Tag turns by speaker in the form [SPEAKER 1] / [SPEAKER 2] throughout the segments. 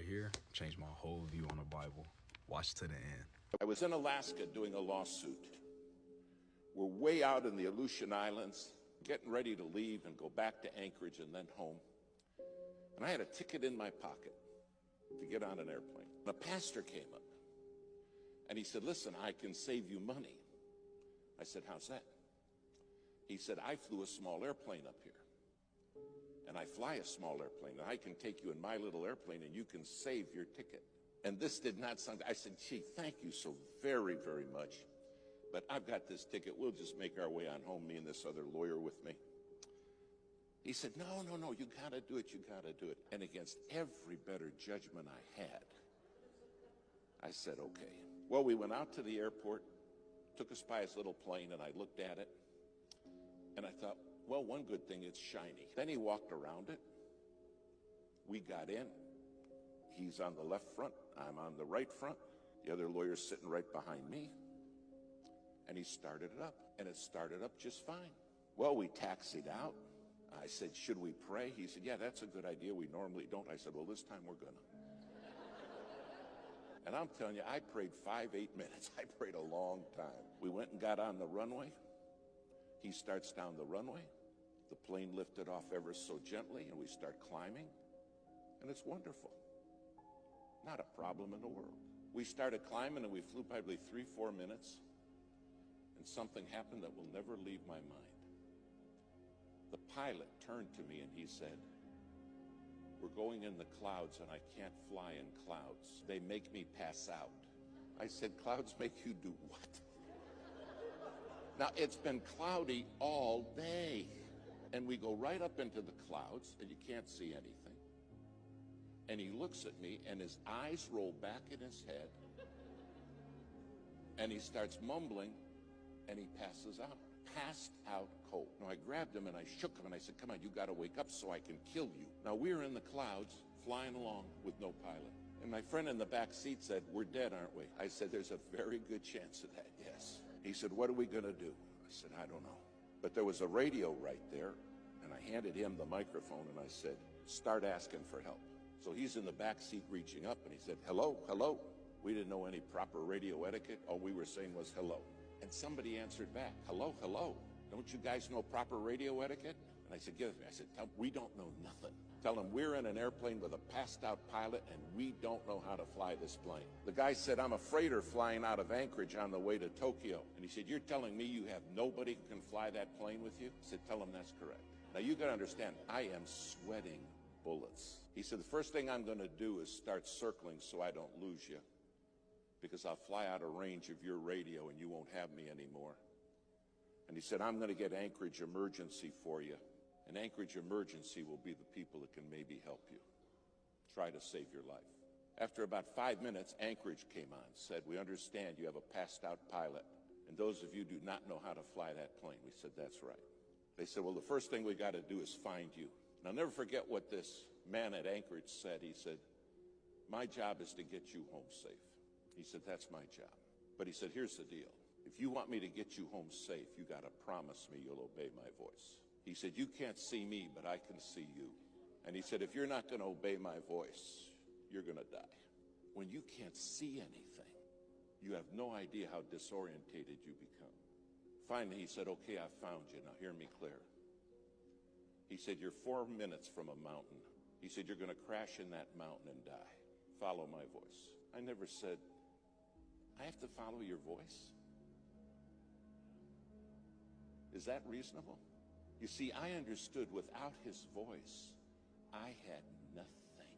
[SPEAKER 1] here changed my whole view on the Bible. Watch to the end.
[SPEAKER 2] I was in Alaska doing a lawsuit. We're way out in the Aleutian Islands, getting ready to leave and go back to Anchorage and then home. And I had a ticket in my pocket to get on an airplane. The pastor came up and he said, "Listen, I can save you money." I said, "How's that?" He said, "I flew a small airplane up here. And I fly a small airplane, and I can take you in my little airplane, and you can save your ticket." And this did not sound, I said, "Gee, thank you so very, very much. But I've got this ticket. We'll just make our way on home, me and this other lawyer with me." He said, no, you got to do it, you got to do it. And against every better judgment I had, I said, okay. Well, we went out to the airport, took us by his little plane, and I looked at it, and I thought, well, one good thing, it's shiny. Then he walked around it. We got in. He's on the left front. I'm on the right front. The other lawyer's sitting right behind me. And he started it up. And it started up just fine. Well, we taxied out. I said, "Should we pray?" He said, "Yeah, that's a good idea. We normally don't." I said, "Well, this time we're gonna." And I'm telling you, I prayed 8 minutes. I prayed a long time. We went and got on the runway. He starts down the runway. The plane lifted off ever so gently, and we start climbing, and it's wonderful. Not a problem in the world. We started climbing, and we flew probably 3-4 minutes, and something happened that will never leave my mind. The pilot turned to me, and he said, "We're going in the clouds, and I can't fly in clouds. They make me pass out." I said, "Clouds make you do what?" Now, it's been cloudy all day. And we go right up into the clouds, and you can't see anything. And he looks at me, and his eyes roll back in his head. And he starts mumbling, and he passes out. Passed out cold. Now, I grabbed him, and I shook him, and I said, "Come on, you got to wake up so I can kill you." Now, we're in the clouds, flying along with no pilot. And my friend in the back seat said, "We're dead, aren't we?" I said, "There's a very good chance of that, yes." He said, "What are we going to do?" I said, "I don't know." But there was a radio right there, and I handed him the microphone, and I said, "Start asking for help." So he's in the back seat reaching up, and he said, "Hello, hello." We didn't know any proper radio etiquette. All we were saying was hello. And somebody answered back, "Hello, hello. Don't you guys know proper radio etiquette?" And I said, "Give it to me." I said, "Tell them we don't know nothing. Tell them we're in an airplane with a passed out pilot, and we don't know how to fly this plane." The guy said, "I'm a freighter flying out of Anchorage on the way to Tokyo." And he said, "You're telling me you have nobody who can fly that plane with you?" I said, "Tell them that's correct." Now, you got to understand, I am sweating bullets. He said, "The first thing I'm going to do is start circling so I don't lose you, because I'll fly out of range of your radio and you won't have me anymore." And he said, "I'm going to get Anchorage Emergency for you. And Anchorage Emergency will be the people that can maybe help you. Try to save your life." After about 5 minutes, Anchorage came on, said, "We understand you have a passed out pilot, and those of you do not know how to fly that plane." We said, "That's right." They said, "Well, the first thing we got to do is find you." And I'll never forget what this man at Anchorage said. He said, "My job is to get you home safe." He said, "That's my job." But he said, "Here's the deal. If you want me to get you home safe, you got to promise me you'll obey my voice." He said, "You can't see me, but I can see you." And he said, "If you're not going to obey my voice, you're going to die." When you can't see anything, you have no idea how disorientated you become. Finally, he said, "Okay, I found you. Now hear me clear." He said, "You're 4 minutes from a mountain." He said, "You're going to crash in that mountain and die. Follow my voice." I never said, "I have to follow your voice?" Is that reasonable? You see, I understood without his voice, I had nothing.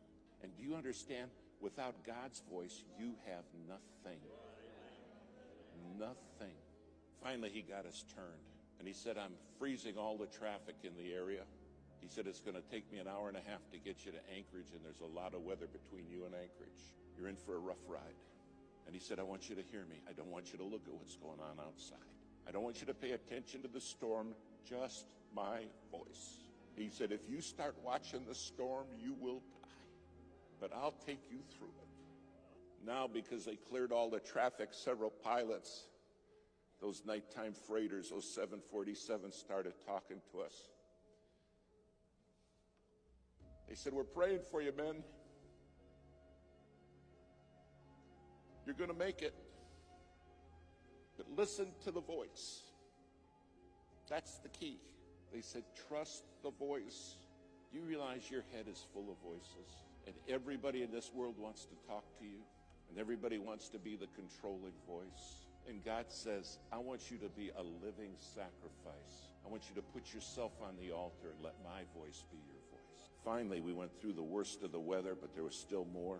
[SPEAKER 2] And do you understand? Without God's voice, you have nothing. Nothing. Finally, he got us turned. And he said, "I'm freezing all the traffic in the area." He said, "It's going to take me an hour and a half to get you to Anchorage, and there's a lot of weather between you and Anchorage. You're in for a rough ride." And he said, "I want you to hear me. I don't want you to look at what's going on outside. I don't want you to pay attention to the storm, just my voice." He said, "If you start watching the storm, you will die. But I'll take you through it." Now, because they cleared all the traffic, several pilots, those nighttime freighters, those 747s, started talking to us. They said, "We're praying for you, men. You're going to make it. But listen to the voice. That's the key. They said, trust the voice. Do you realize your head is full of voices? And everybody in this world wants to talk to you. And everybody wants to be the controlling voice. And God says, I want you to be a living sacrifice. I want you to put yourself on the altar and let my voice be your voice. Finally, we went through the worst of the weather, but there was still more.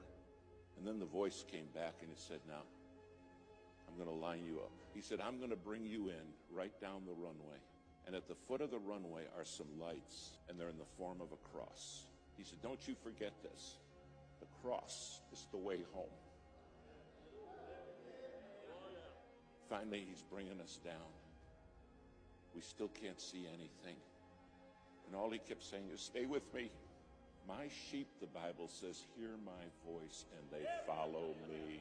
[SPEAKER 2] And then the voice came back and it said, now, I'm going to line you up. He said, I'm going to bring you in right down the runway. And at the foot of the runway are some lights, and they're in the form of a cross. He said, don't you forget this. The cross is the way home. Finally, he's bringing us down. We still can't see anything. And all he kept saying is, stay with me. My sheep, the Bible says, hear my voice and they follow me.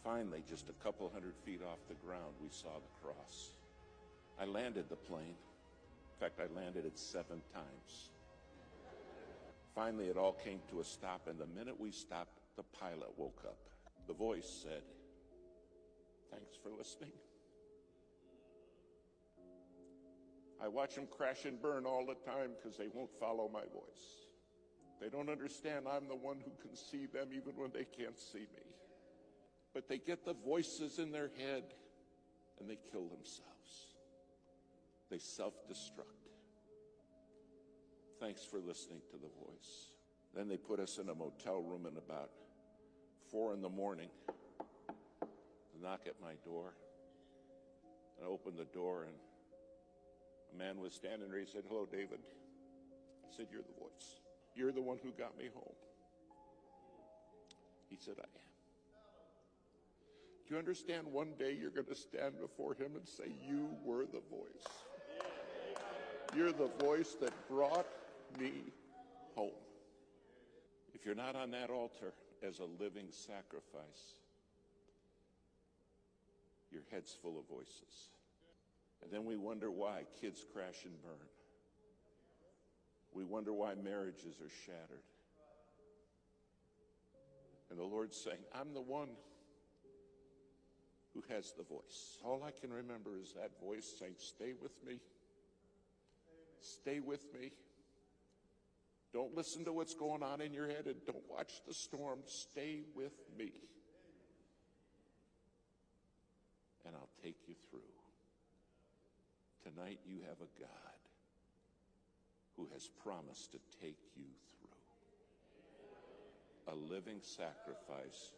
[SPEAKER 2] Finally, just a couple 100 feet off the ground, we saw the cross. I landed the plane. In fact, I landed it 7 times. Finally, it all came to a stop, and the minute we stopped, the pilot woke up. The voice said, thanks for listening. I watch them crash and burn all the time because they won't follow my voice. They don't understand I'm the one who can see them even when they can't see me. But they get the voices in their head and they kill themselves. They self-destruct. Thanks for listening to the voice. Then they put us in a motel room at about 4 in the morning. They knock at my door. I opened the door and a man was standing there. He said, hello, David. I said, you're the voice. You're the one who got me home. He said, I am. Do you understand one day you're going to stand before him and say, you were the voice. You're the voice that brought me home. If you're not on that altar as a living sacrifice, your head's full of voices. And then we wonder why kids crash and burn. We wonder why marriages are shattered. And the Lord's saying, I'm the one who has the voice. All I can remember is that voice saying, stay with me. Stay with me. Don't listen to what's going on in your head and don't watch the storm. Stay with me. And I'll take you through. Tonight you have a God who has promised to take you through. A living sacrifice